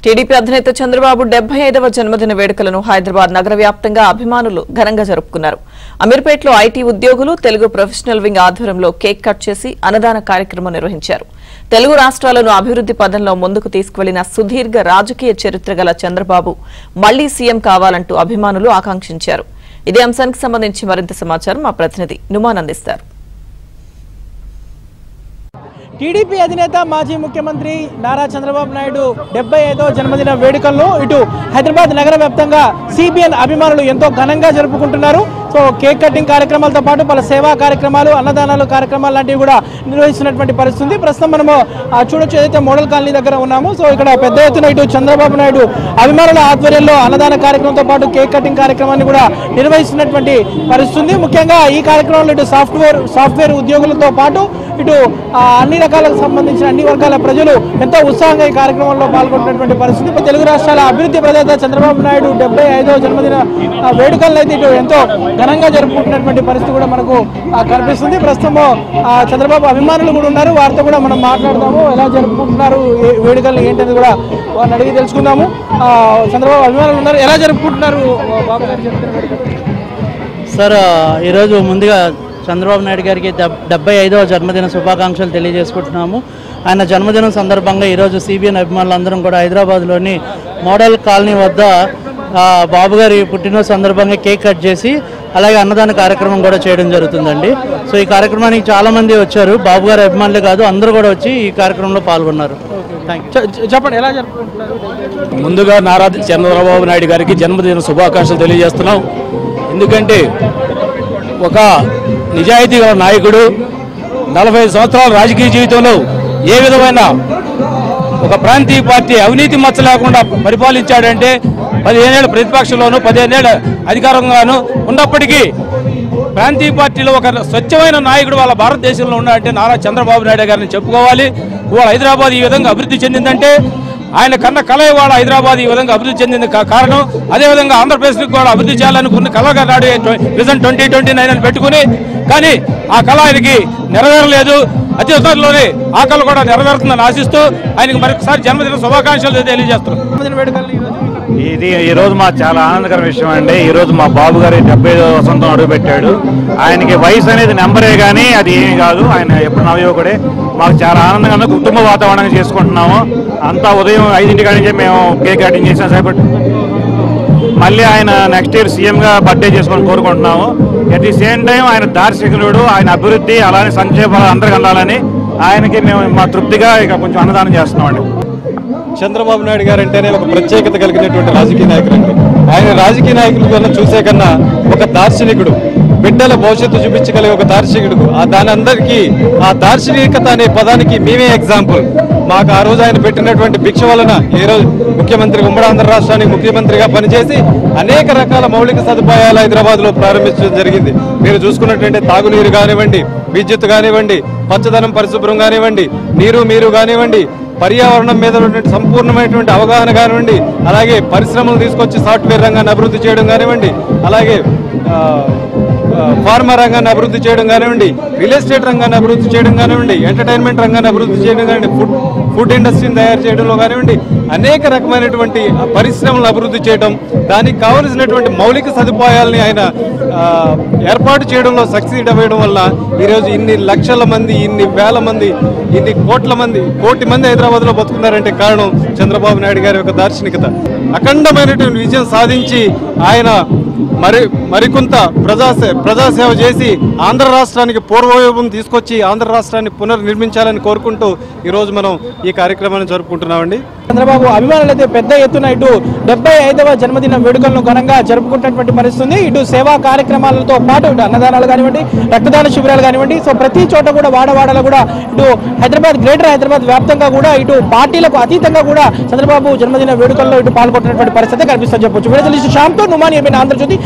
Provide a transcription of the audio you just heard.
TDP అధినేత చంద్రబాబు 75వ జన్మదిన వేడుకలను హైదరాబాద్ నగర వ్యాప్తంగా అభిమానులు ఘనంగా జరుపుకున్నారు. అమీర్పేటలో ఐటీ ఉద్యోగులు తెలుగు ప్రొఫెషనల్ వింగ్ ఆధ్వర్యంలో కేక్ కట్ చేసి అన్నదాన కార్యక్రమం నిర్వహించారు. తెలుగు రాష్ట్రాలను అభివృద్ధి పదంలో ముందుకు తీసుకువెళ్లిన సుదీర్ఘ రాజకీయ చరిత్ర గల చంద్రబాబు మళ్లీ సీఎం కావాలంటూ అభిమానులు ఆకాంక్షించారు. ఇదే అంశానికి సంబంధించి మరింత సమాచారం మా ప్రతినిధి నుమాన్ అందిస్తారు. టీడీపీ అధినేత మాజీ ముఖ్యమంత్రి నారా చంద్రబాబు నాయుడు 75వ జన్మదిన వేడుకలను ఇటు హైదరాబాద్ నగర వ్యాప్తంగా సిబిఎన్ అభిమానులు ఎంతో ఘనంగా జరుపుకుంటున్నారు. సో కేక్ కటింగ్ కార్యక్రమాలతో పాటు పలు సేవా కార్యక్రమాలు, అన్నదానాలు కార్యక్రమాలు లాంటివి కూడా నిర్వహిస్తున్నటువంటి పరిస్థితి. ప్రస్తుతం మనము చూడొచ్చు, ఏదైతే మోడల్ కాలనీ దగ్గర ఉన్నాము. సో ఇక్కడ పెద్ద ఎత్తున ఇటు చంద్రబాబు నాయుడు అభిమానుల ఆధ్వర్యంలో అన్నదాన కార్యక్రమంతో పాటు కేక్ కటింగ్ కార్యక్రమాన్ని కూడా నిర్వహిస్తున్నటువంటి పరిస్థితి. ముఖ్యంగా ఈ కార్యక్రమంలో ఇటు సాఫ్ట్వేర్ ఉద్యోగులతో పాటు ఇటు అన్ని రకాలకు సంబంధించిన అన్ని వర్గాల ప్రజలు ఎంతో ఉత్సాహంగా ఈ కార్యక్రమంలో పాల్గొంటున్నటువంటి పరిస్థితి. తెలుగు రాష్ట్రాల అభివృద్ధి ప్రదాత చంద్రబాబు నాయుడు 75వ జన్మదిన వేడుకలను అయితే ఇటు ఎంతో ఘనంగా జరుపుకుంటున్నటువంటి పరిస్థితి కూడా మనకు కనిపిస్తుంది. ప్రస్తుతం చంద్రబాబు అభిమానులు కూడా ఉన్నారు, వారితో కూడా మనం మాట్లాడదాము. ఎలా జరుపుకుంటున్నారు వేడుకలు ఏంటనేది కూడా వారిని అడిగి తెలుసుకుందాము. చంద్రబాబు అభిమానులు ఉన్నారు, ఎలా జరుపుకుంటున్నారు బాబు గారు జరుపుతున్న వేడుకలు? సార్, ఈరోజు ముందుగా చంద్రబాబు నాయుడు గారికి 75వ జన్మదిన శుభాకాంక్షలు తెలియజేసుకుంటున్నాము. ఆయన జన్మదినం సందర్భంగా ఈరోజు సిబిఎన్ అభిమానులందరం కూడా హైదరాబాద్లోని మోడల్ కాలనీ వద్ద బాబు గారి పుట్టినరోజు సందర్భంగా కేక్ కట్ చేసి అలాగే అన్నదాన కార్యక్రమం కూడా చేయడం జరుగుతుందండి. సో ఈ కార్యక్రమానికి చాలామంది వచ్చారు, బాబు గారి అభిమానులే కాదు అందరూ కూడా వచ్చి ఈ కార్యక్రమంలో పాల్గొన్నారు. చెప్పండి, ఎలా జరుపుకుంటున్నారు? ముందుగా నారా చంద్రబాబు నాయుడు గారికి జన్మదిన శుభాకాంక్షలు తెలియజేస్తున్నాం. ఎందుకంటే ఒక నిజాయితీ గల నాయకుడు 45 సంవత్సరాల రాజకీయ జీవితంలో ఏ విధమైన ఒక ప్రాంతీయ పార్టీ అవినీతి మచ్చ లేకుండా పరిపాలించాడంటే 15 ఏళ్ళ ప్రతిపక్షంలోనూ 15 ఏళ్ళ అధికారంగాను ఉన్నప్పటికీ ప్రాంతీయ పార్టీలో ఒక స్వచ్ఛమైన నాయకుడు వాళ్ళ భారతదేశంలో ఉన్నాడంటే నారా చంద్రబాబు నాయుడు గారిని చెప్పుకోవాలి. ఇవాళ హైదరాబాద్ ఈ విధంగా అభివృద్ధి చెందిందంటే ఆయన కన్న కళ ఇవాళ హైదరాబాద్ ఈ విధంగా అభివృద్ధి చెందింది కారణం. అదేవిధంగా ఆంధ్రప్రదేశ్కి కూడా అభివృద్ధి చేయాలనుకున్న కళగా నాడు విజన్ 2029 అని పెట్టుకుని, కానీ ఆ కళ ఆయనకి నెరవేరలేదు. అతి త్వరలోనే ఆ కళ కూడా నెరవేరుతుందని ఆశిస్తూ ఆయనకి మరొకసారి జన్మదిన శుభాకాంక్షలు తెలియజేస్తున్నాం. ఇది ఈరోజు మాకు చాలా ఆనందకర విషయం అండి. ఈరోజు మా బాబు గారి 75వ వసంతం అడుగుపెట్టాడు. ఆయనకి వయసు అనేది నెంబరే కానీ అది ఏమీ కాదు, ఆయన ఎప్పుడు నవయువకుడే. మాకు చాలా ఆనందంగా కుటుంబ వాతావరణంగా చేసుకుంటున్నాము. అంతా ఉదయం 5 కాడి నుంచే మేము కేక్ కటింగ్ చేసాం. సేపటి మళ్ళీ ఆయన నెక్స్ట్ ఇయర్ సీఎంగా బర్త్డే చేసుకొని కోరుకుంటున్నాము. అట్ ది సేమ్ టైం ఆయన దార్శనికుడు, ఆయన అభివృద్ధి అలానే సంక్షేమాలు అందరికి అందాలని ఆయనకి మేము మా తృప్తిగా ఇక కొంచెం అన్నదానం చేస్తున్నామండి. చంద్రబాబు నాయుడు గారు అంటేనే ఒక ప్రత్యేకత కలిగినటువంటి రాజకీయ నాయకుడు అండి. ఆయన రాజకీయ నాయకుల కన్నా చూసే కన్నా ఒక దార్శనికుడు, బిడ్డల భవిష్యత్తు చూపించగలిగే ఒక దార్శనికుడు. దాని అందరికీ ఆ దార్శనికత అనే పదానికి మేమే ఎగ్జాంపుల్. మాకు ఆ రోజు ఆయన పెట్టినటువంటి భిక్ష వలన ఈ రోజు ముఖ్యమంత్రి ఉమ్మడి ఆంధ్ర రాష్ట్రానికి ముఖ్యమంత్రిగా పనిచేసి అనేక రకాల మౌలిక సదుపాయాలు హైదరాబాద్లో ప్రారంభించడం జరిగింది. మీరు చూసుకున్నట్లయితే తాగునీరు కానివ్వండి, విద్యుత్ కానివ్వండి, పచ్చదనం పరిశుభ్రం కానివ్వండి, మీరు కానివ్వండి, పర్యావరణం మీద సంపూర్ణమైనటువంటి అవగాహన కానివ్వండి, అలాగే పరిశ్రమలు తీసుకొచ్చి సాఫ్ట్వేర్ రంగాన్ని అభివృద్ధి చేయడం కానివ్వండి, అలాగే ఫార్మా రంగాన్ని అభివృద్ధి చేయడం కానివ్వండి, రియల్ ఎస్టేట్ రంగాన్ని అభివృద్ధి చేయడం కానివ్వండి, ఎంటర్టైన్మెంట్ రంగాన్ని అభివృద్ధి చేయడం కానివ్వండి, ఫుడ్ ఇండస్ట్రీని తయారు చేయడంలో కానివ్వండి, అనేక రకమైనటువంటి పరిశ్రమలను అభివృద్ధి చేయడం, దానికి కావలసినటువంటి మౌలిక సదుపాయాలని ఆయన ఏర్పాటు చేయడంలో సక్సీడ్ అవ్వడం వల్ల ఈరోజు ఇన్ని లక్షల మంది, ఇన్ని వేల మంది, ఇన్ని కోటి మంది హైదరాబాద్లో బతుకున్నారంటే కారణం చంద్రబాబు నాయుడు గారి యొక్క దార్శనికత. అఖండమైనటువంటి విజయం సాధించి ఆయన మరికొంత ప్రజాసేవ చేసి ఆంధ్ర రాష్ట్రానికి పూర్వవైభవం తీసుకొచ్చి ఆంధ్ర రాష్ట్రాన్ని పునర్నిర్మించాలని కోరుకుంటూ ఈరోజు మనం ఈ కార్యక్రమాన్ని జరుపుకుంటున్నామండి. చంద్రబాబు అభిమానులు అయితే పెద్ద ఎత్తున ఇటు 75వ జన్మదిన వేడుకలను ఘనంగా జరుపుకుంటున్నటువంటి పరిస్థితుంది. ఇటు సేవా కార్యక్రమాలతో పాటు ఇటు అన్నదానాలు కానివ్వండి, రక్తదాన శిబిరాలు కానివ్వండి, సో ప్రతి చోట కూడా వాడవాడలో కూడా ఇటు గ్రేటర్ హైదరాబాద్ వ్యాప్తంగా కూడా ఇటు పార్టీలకు అతీతంగా కూడా చంద్రబాబు జన్మదిన వేడుకల్లో ఇటు పాల్గొంటున్నటువంటి పరిస్థితి కనిపిస్తుందని చెప్పొచ్చు. విడుదల శ్యామ్తో నుమాన్, ఆంధ్రజ్యోతి,